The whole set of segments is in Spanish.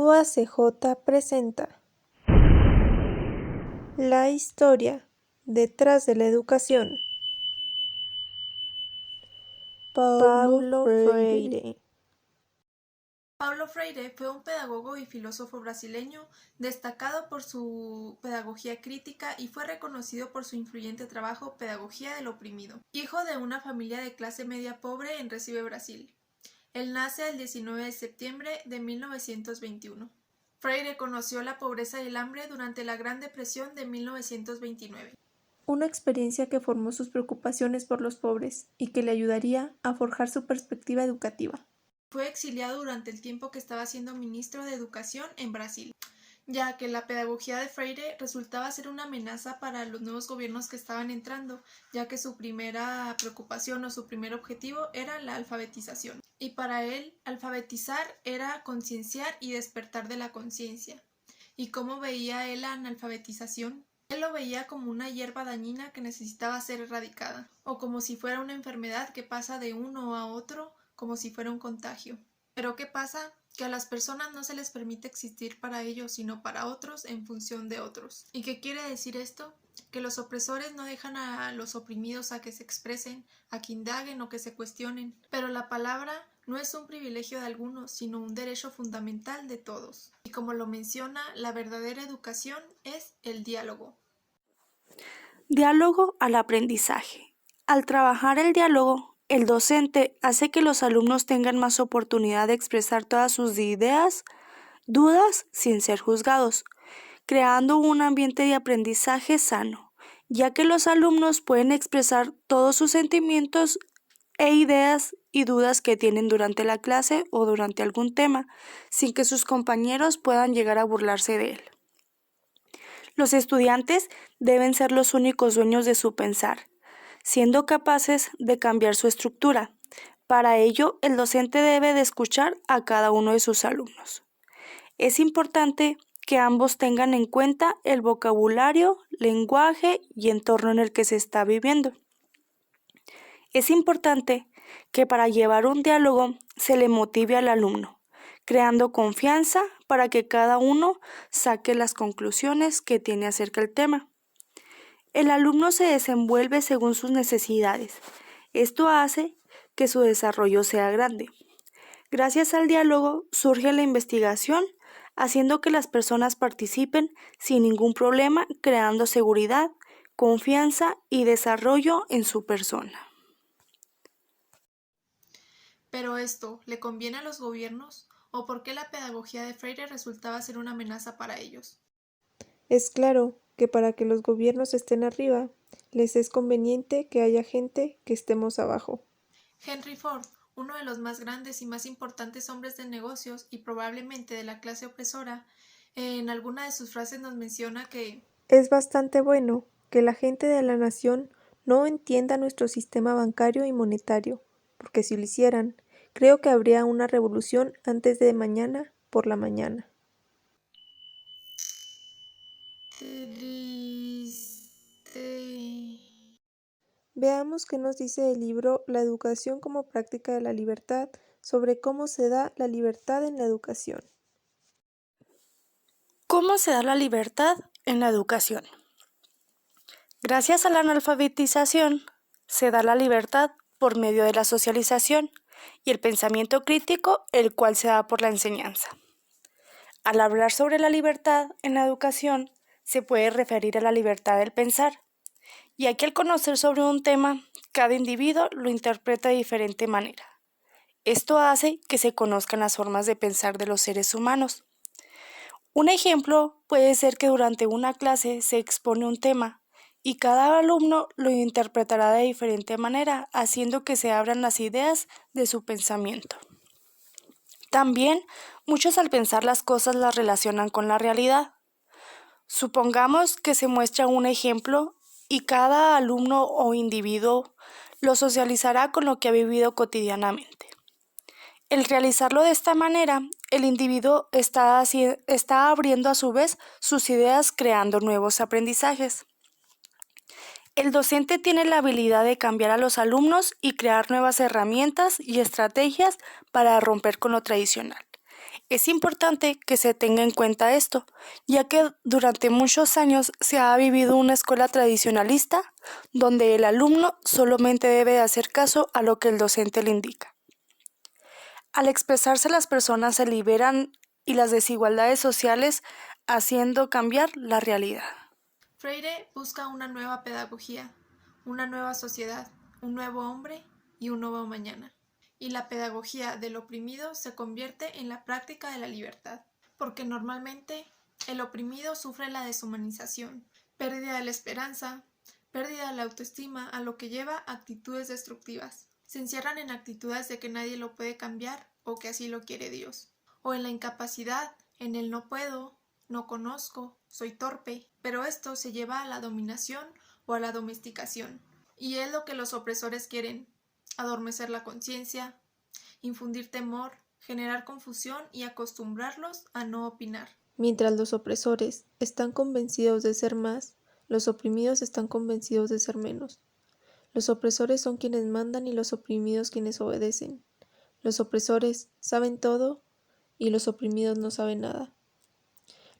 UACJ presenta la historia detrás de la educación. Paulo Freire. Paulo Freire fue un pedagogo y filósofo brasileño destacado por su pedagogía crítica y fue reconocido por su influyente trabajo Pedagogía del oprimido. Hijo de una familia de clase media pobre en Recife, Brasil. Él nace el 19 de septiembre de 1921. Freire conoció la pobreza y el hambre durante la Gran Depresión de 1929. Una experiencia que formó sus preocupaciones por los pobres y que le ayudaría a forjar su perspectiva educativa. Fue exiliado durante el tiempo que estaba siendo ministro de Educación en Brasil, ya que la pedagogía de Freire resultaba ser una amenaza para los nuevos gobiernos que estaban entrando, ya que su primera preocupación o su primer objetivo era la alfabetización. Y para él, alfabetizar era concienciar y despertar de la conciencia. ¿Y cómo veía él la analfabetización? Él lo veía como una hierba dañina que necesitaba ser erradicada, o como si fuera una enfermedad que pasa de uno a otro, como si fuera un contagio. Pero ¿qué pasa? Que a las personas no se les permite existir para ellos, sino para otros en función de otros. ¿Y qué quiere decir esto? Que los opresores no dejan a los oprimidos a que se expresen, a que indaguen o que se cuestionen. Pero la palabra no es un privilegio de algunos, sino un derecho fundamental de todos. Y como lo menciona, la verdadera educación es el diálogo. Diálogo al aprendizaje. Al trabajar el diálogo, el docente hace que los alumnos tengan más oportunidad de expresar todas sus ideas, dudas, sin ser juzgados, creando un ambiente de aprendizaje sano, ya que los alumnos pueden expresar todos sus sentimientos e ideas y dudas que tienen durante la clase o durante algún tema, sin que sus compañeros puedan llegar a burlarse de él. Los estudiantes deben ser los únicos dueños de su pensar, siendo capaces de cambiar su estructura. Para ello, el docente debe de escuchar a cada uno de sus alumnos. Es importante que ambos tengan en cuenta el vocabulario, lenguaje y entorno en el que se está viviendo. Es importante que para llevar un diálogo se le motive al alumno, creando confianza para que cada uno saque las conclusiones que tiene acerca del tema. El alumno se desenvuelve según sus necesidades. Esto hace que su desarrollo sea grande. Gracias al diálogo surge la investigación, haciendo que las personas participen sin ningún problema, creando seguridad, confianza y desarrollo en su persona. ¿Pero esto le conviene a los gobiernos? ¿O por qué la pedagogía de Freire resultaba ser una amenaza para ellos? Es claro que para que los gobiernos estén arriba, les es conveniente que haya gente que estemos abajo. Henry Ford, uno de los más grandes y más importantes hombres de negocios y probablemente de la clase opresora, en alguna de sus frases nos menciona que Es bastante bueno que la gente de la nación no entienda nuestro sistema bancario y monetario, porque si lo hicieran, creo que habría una revolución antes de mañana por la mañana. Veamos qué nos dice el libro La educación como práctica de la libertad sobre cómo se da la libertad en la educación. ¿Cómo se da la libertad en la educación? Gracias a la analfabetización, se da la libertad por medio de la socialización y el pensamiento crítico, el cual se da por la enseñanza. Al hablar sobre la libertad en la educación, se puede referir a la libertad del pensar, y aquí al conocer sobre un tema, cada individuo lo interpreta de diferente manera. Esto hace que se conozcan las formas de pensar de los seres humanos. Un ejemplo puede ser que durante una clase se expone un tema y cada alumno lo interpretará de diferente manera, haciendo que se abran las ideas de su pensamiento. También, muchos al pensar las cosas las relacionan con la realidad. Supongamos que se muestra un ejemplo y cada alumno o individuo lo socializará con lo que ha vivido cotidianamente. El realizarlo de esta manera, el individuo está abriendo a su vez sus ideas, creando nuevos aprendizajes. El docente tiene la habilidad de cambiar a los alumnos y crear nuevas herramientas y estrategias para romper con lo tradicional. Es importante que se tenga en cuenta esto, ya que durante muchos años se ha vivido una escuela tradicionalista donde el alumno solamente debe de hacer caso a lo que el docente le indica. Al expresarse, las personas se liberan y las desigualdades sociales haciendo cambiar la realidad. Freire busca una nueva pedagogía, una nueva sociedad, un nuevo hombre y un nuevo mañana. Y la pedagogía del oprimido se convierte en la práctica de la libertad, porque normalmente el oprimido sufre la deshumanización, pérdida de la esperanza, pérdida de la autoestima, a lo que lleva a actitudes destructivas. Se encierran en actitudes de que nadie lo puede cambiar o que así lo quiere Dios, o en la incapacidad, en el no puedo, no conozco, soy torpe, pero esto se lleva a la dominación o a la domesticación, y es lo que los opresores quieren: adormecer la conciencia, infundir temor, generar confusión y acostumbrarlos a no opinar. Mientras los opresores están convencidos de ser más, los oprimidos están convencidos de ser menos. Los opresores son quienes mandan y los oprimidos quienes obedecen. Los opresores saben todo y los oprimidos no saben nada.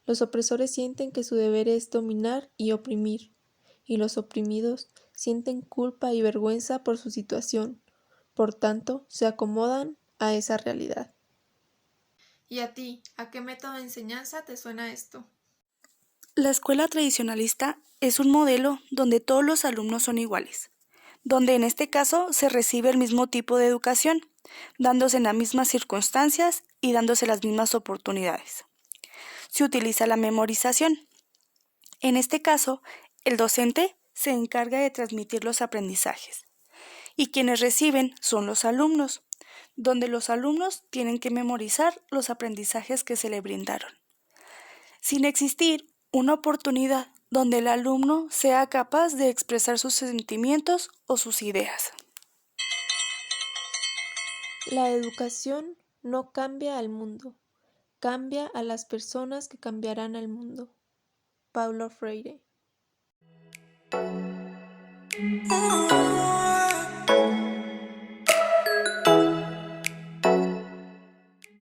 Los opresores sienten que su deber es dominar y oprimir, y los oprimidos sienten culpa y vergüenza por su situación. Por tanto, se acomodan a esa realidad. ¿Y a ti, a qué método de enseñanza te suena esto? La escuela tradicionalista es un modelo donde todos los alumnos son iguales, donde en este caso se recibe el mismo tipo de educación, dándose en las mismas circunstancias y dándose las mismas oportunidades. Se utiliza la memorización. En este caso, el docente se encarga de transmitir los aprendizajes y quienes reciben son los alumnos, donde los alumnos tienen que memorizar los aprendizajes que se le brindaron, sin existir una oportunidad donde el alumno sea capaz de expresar sus sentimientos o sus ideas. La educación no cambia al mundo, cambia a las personas que cambiarán al mundo. Paulo Freire.